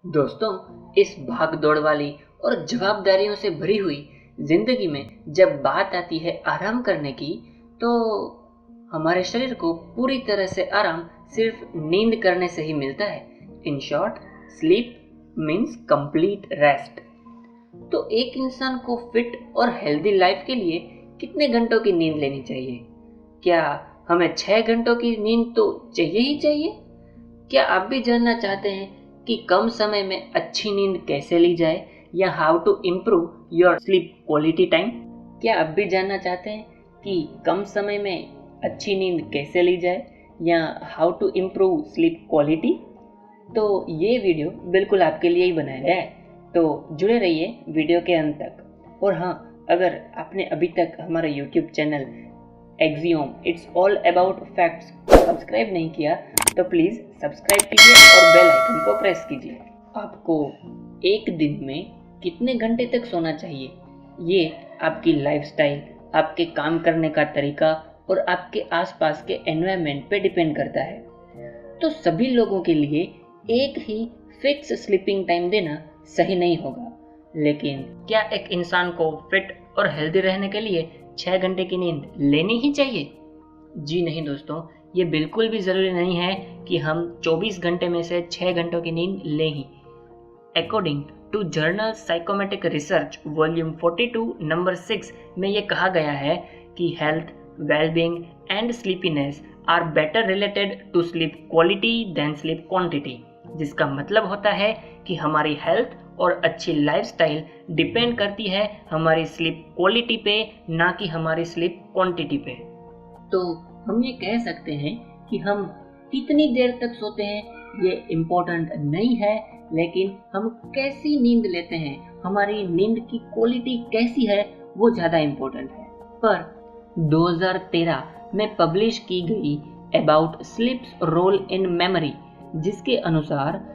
दोस्तों, इस भाग दौड़ वाली और जवाबदारियों से भरी हुई जिंदगी में जब बात आती है आराम करने की, तो हमारे शरीर को पूरी तरह से आराम सिर्फ नींद करने से ही मिलता है। In short, sleep means complete rest. तो एक इंसान को फिट और हेल्दी लाइफ के लिए कितने घंटों की नींद लेनी चाहिए? क्या हमें 6 घंटों की नींद तो चाहिए ही चाहिए? क्या आप भी जानना चाहते हैं कि कम समय में अच्छी नींद कैसे ली जाए, या how to improve your sleep quality time? क्या आप भी जानना चाहते हैं कि कम समय में अच्छी नींद कैसे ली जाए, या how to improve sleep quality? तो ये वीडियो बिल्कुल आपके लिए ही बनाया गया है, तो जुड़े रहिए वीडियो के अंत तक। और हाँ, अगर आपने अभी तक हमारा YouTube channel axiom it's all about facts subscribe नहीं किया, तो प्लीज़ सब्सक्राइब कीजिए और बेल आइकन को प्रेस कीजिए। आपको एक दिन में कितने घंटे तक सोना चाहिए, ये आपकी लाइफस्टाइल, आपके काम करने का तरीका और आपके आसपास के एनवायरनमेंट पे डिपेंड करता है। तो सभी लोगों के लिए एक ही फिक्स स्लीपिंग टाइम देना सही नहीं होगा। लेकिन क्या एक इंसान को फिट और हेल्दी रहने के लिए 6 घंटे की नींद लेनी ही चाहिए? जी नहीं दोस्तों, ये बिल्कुल भी ज़रूरी नहीं है कि हम 24 घंटे में से 6 घंटों की नींद लें ही। According to journal psychometric research volume 42 number 6 में ये कहा गया है कि health, wellbeing and sleepiness are better related to sleep quality than sleep quantity, जिसका मतलब होता है कि हमारी हेल्थ और अच्छी लाइफस्टाइल डिपेंड करती है हमारी स्लीप क्वालिटी पे, ना कि हमारी स्लीप क्वांटिटी पे। तो हम ये कह सकते हैं कि हम कितनी देर तक सोते हैं ये इम्पोर्टेंट नहीं है, लेकिन हम कैसी नींद लेते हैं, हमारी नींद की क्वालिटी कैसी है, वो ज़्यादा इम्पोर्टेंट है। पर 2013 में पब्लिश की गई about sleep's role in memory, जिसके अनुसार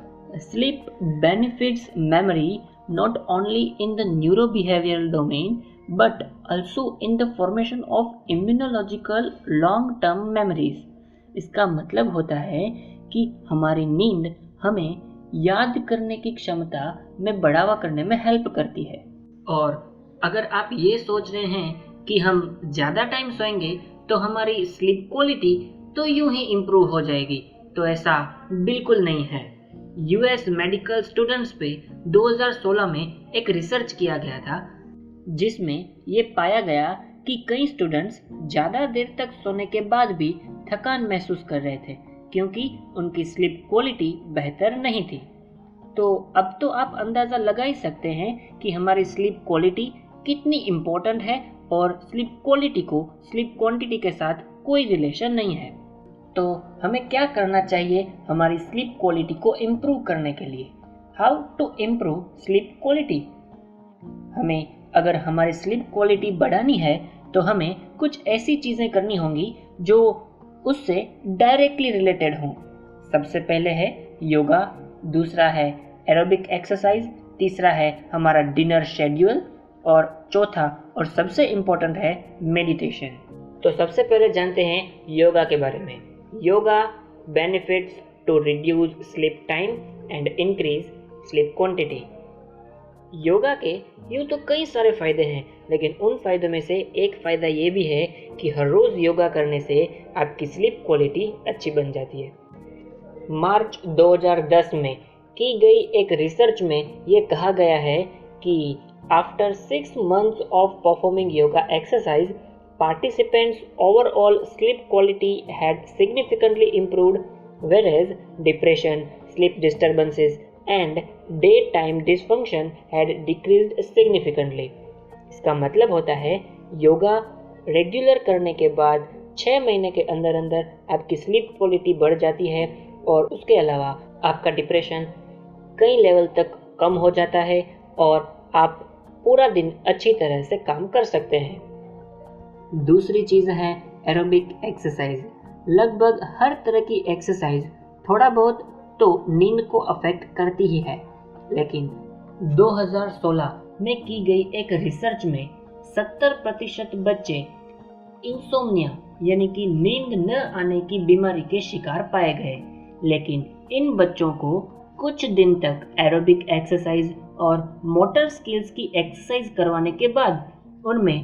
sleep benefits memory not only in the neurobehavioral domain but also in the formation of immunological long term memories। इसका मतलब होता है कि हमारी नींद हमें याद करने की क्षमता में बढ़ावा करने में हेल्प करती है। और अगर आप ये सोच रहे हैं कि हम ज़्यादा टाइम सोएंगे तो हमारी स्लीप क्वालिटी तो यूं ही इम्प्रूव हो जाएगी, तो ऐसा बिल्कुल नहीं है। यूएस मेडिकल स्टूडेंट्स पे 2016 में एक रिसर्च किया गया था, जिसमें ये पाया गया कि कई स्टूडेंट्स ज़्यादा देर तक सोने के बाद भी थकान महसूस कर रहे थे, क्योंकि उनकी स्लीप क्वालिटी बेहतर नहीं थी। तो अब तो आप अंदाज़ा लगा ही सकते हैं कि हमारी स्लीप क्वालिटी कितनी इम्पोर्टेंट है, और स्लीप क्वालिटी को स्लीप क्वांटिटी के साथ कोई रिलेशन नहीं है। तो हमें क्या करना चाहिए हमारी स्लीप क्वालिटी को इम्प्रूव करने के लिए? How to improve sleep quality? हमें अगर हमारी स्लीप क्वालिटी बढ़ानी है तो हमें कुछ ऐसी चीज़ें करनी होंगी जो उससे डायरेक्टली रिलेटेड हों। सबसे पहले है योगा, दूसरा है एरोबिक एक्सरसाइज, तीसरा है हमारा डिनर शेड्यूल, और चौथा और सबसे इम्पोर्टेंट है मेडिटेशन। तो सबसे पहले जानते हैं योगा के बारे में। Yoga benefits to reduce sleep time and increase sleep quantity। Yoga के यूँ तो कई सारे फ़ायदे हैं, लेकिन उन फ़ायदों में से एक फ़ायदा ये भी है कि हर रोज़ योगा करने से आपकी स्लीप क्वालिटी अच्छी बन जाती है। मार्च 2010 में की गई एक रिसर्च में ये कहा गया है कि after 6 months of performing yoga exercise, participants' overall sleep quality had significantly improved, whereas depression, sleep disturbances, and daytime dysfunction had decreased significantly। इसका मतलब होता है योगा रेगुलर करने के बाद 6 महीने के अंदर अंदर आपकी स्लीप क्वालिटी बढ़ जाती है, और उसके अलावा आपका डिप्रेशन कई लेवल तक कम हो जाता है, और आप पूरा दिन अच्छी तरह से काम कर सकते हैं। दूसरी चीज़ है एरोबिक एक्सरसाइज। लगभग हर तरह की एक्सरसाइज थोड़ा बहुत तो नींद को अफेक्ट करती ही है, लेकिन 2016 में की गई एक रिसर्च में 70% बच्चे इंसोम्निया यानी कि नींद न आने की बीमारी के शिकार पाए गए, लेकिन इन बच्चों को कुछ दिन तक एरोबिक एक्सरसाइज और मोटर स्किल्स की एक्सरसाइज करवाने के बाद उनमें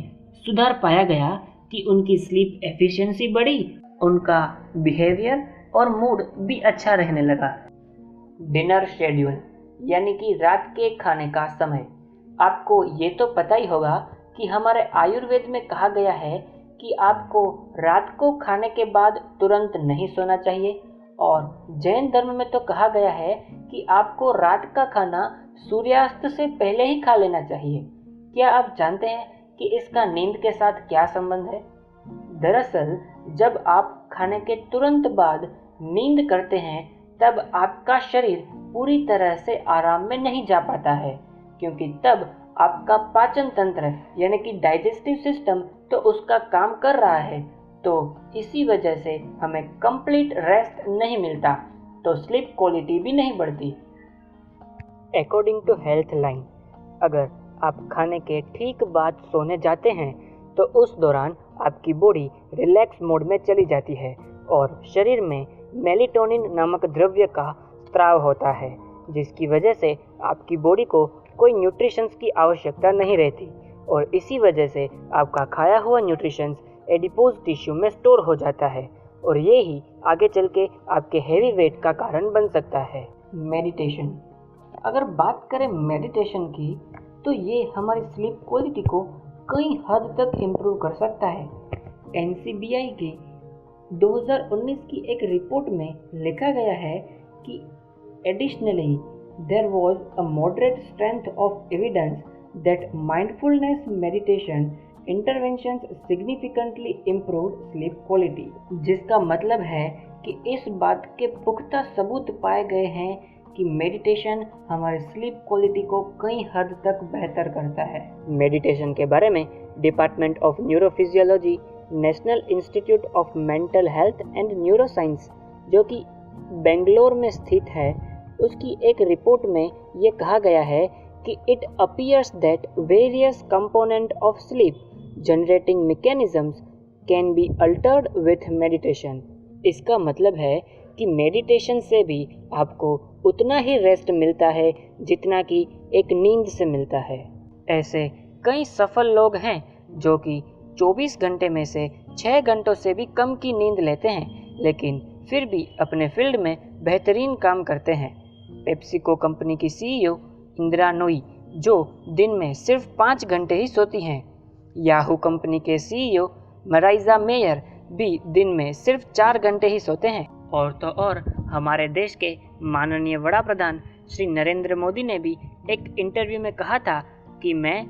सुधार पाया गया कि उनकी स्लीप एफिशिएंसी बढ़ी, उनका बिहेवियर और मूड भी अच्छा रहने लगा। डिनर शेड्यूल यानी कि रात के खाने का समय। आपको ये तो पता ही होगा कि हमारे आयुर्वेद में कहा गया है कि आपको रात को खाने के बाद तुरंत नहीं सोना चाहिए, और जैन धर्म में तो कहा गया है कि आपको रात का खाना सूर्यास्त से पहले ही खा लेना चाहिए। क्या आप जानते हैं कि इसका नींद के साथ क्या संबंध है? दरअसल जब आप खाने के तुरंत बाद नींद करते हैं तब आपका शरीर पूरी तरह से आराम में नहीं जा पाता है, क्योंकि तब आपका पाचन तंत्र यानी कि डाइजेस्टिव सिस्टम तो उसका काम कर रहा है, तो इसी वजह से हमें कंप्लीट रेस्ट नहीं मिलता, तो स्लीप क्वालिटी भी नहीं बढ़ती। अकॉर्डिंग टू हेल्थ लाइन, अगर आप खाने के ठीक बाद सोने जाते हैं तो उस दौरान आपकी बॉडी रिलैक्स मोड में चली जाती है और शरीर में मेलेटोनिन नामक द्रव्य का स्राव होता है, जिसकी वजह से आपकी बॉडी को कोई न्यूट्रिशंस की आवश्यकता नहीं रहती, और इसी वजह से आपका खाया हुआ न्यूट्रिशंस एडिपोज टिश्यू में स्टोर हो जाता है, और ये ही आगे चल के आपके हेवी वेट का कारण बन सकता है। मेडिटेशन। अगर बात करें मेडिटेशन की, तो ये हमारी स्लीप क्वालिटी को कई हद तक इम्प्रूव कर सकता है। NCBI की 2019 की एक रिपोर्ट में लिखा गया है कि additionally there was a moderate strength of evidence that mindfulness meditation interventions significantly improved sleep quality, जिसका मतलब है कि इस बात के पुख्ता सबूत पाए गए हैं कि मेडिटेशन हमारे स्लीप क्वालिटी को कई हद तक बेहतर करता है। मेडिटेशन के बारे में department of neurophysiology, national institute of mental health and neuroscience, जो कि बेंगलोर में स्थित है, उसकी एक रिपोर्ट में ये कहा गया है कि it appears that various component of sleep generating mechanisms can be altered with meditation. इसका मतलब है कि मेडिटेशन से भी आपको उतना ही रेस्ट मिलता है जितना कि एक नींद से मिलता है। ऐसे कई सफल लोग हैं जो कि 24 घंटे में से 6 घंटों से भी कम की नींद लेते हैं, लेकिन फिर भी अपने फील्ड में बेहतरीन काम करते हैं। पेप्सिको कंपनी की CEO इंदिरा नोई, जो दिन में सिर्फ 5 घंटे ही सोती हैं। याहू कंपनी के CEO मराइजा मेयर भी दिन में सिर्फ 4 घंटे ही सोते हैं। और तो और हमारे देश के माननीय वड़ा प्रधान श्री नरेंद्र मोदी ने भी एक इंटरव्यू में कहा था कि मैं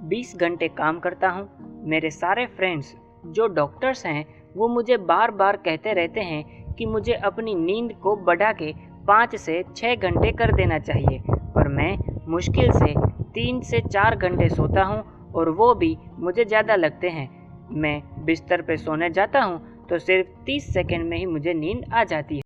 20 घंटे काम करता हूँ। मेरे सारे फ्रेंड्स जो डॉक्टर्स हैं वो मुझे बार बार कहते रहते हैं कि मुझे अपनी नींद को बढ़ा के 5 से 6 घंटे कर देना चाहिए, पर मैं मुश्किल से 3 से 4 घंटे सोता हूँ, और वो भी मुझे ज़्यादा लगते हैं। मैं बिस्तर पे सोने जाता हूँ तो सिर्फ 30 सेकंड में ही मुझे नींद आ जाती है।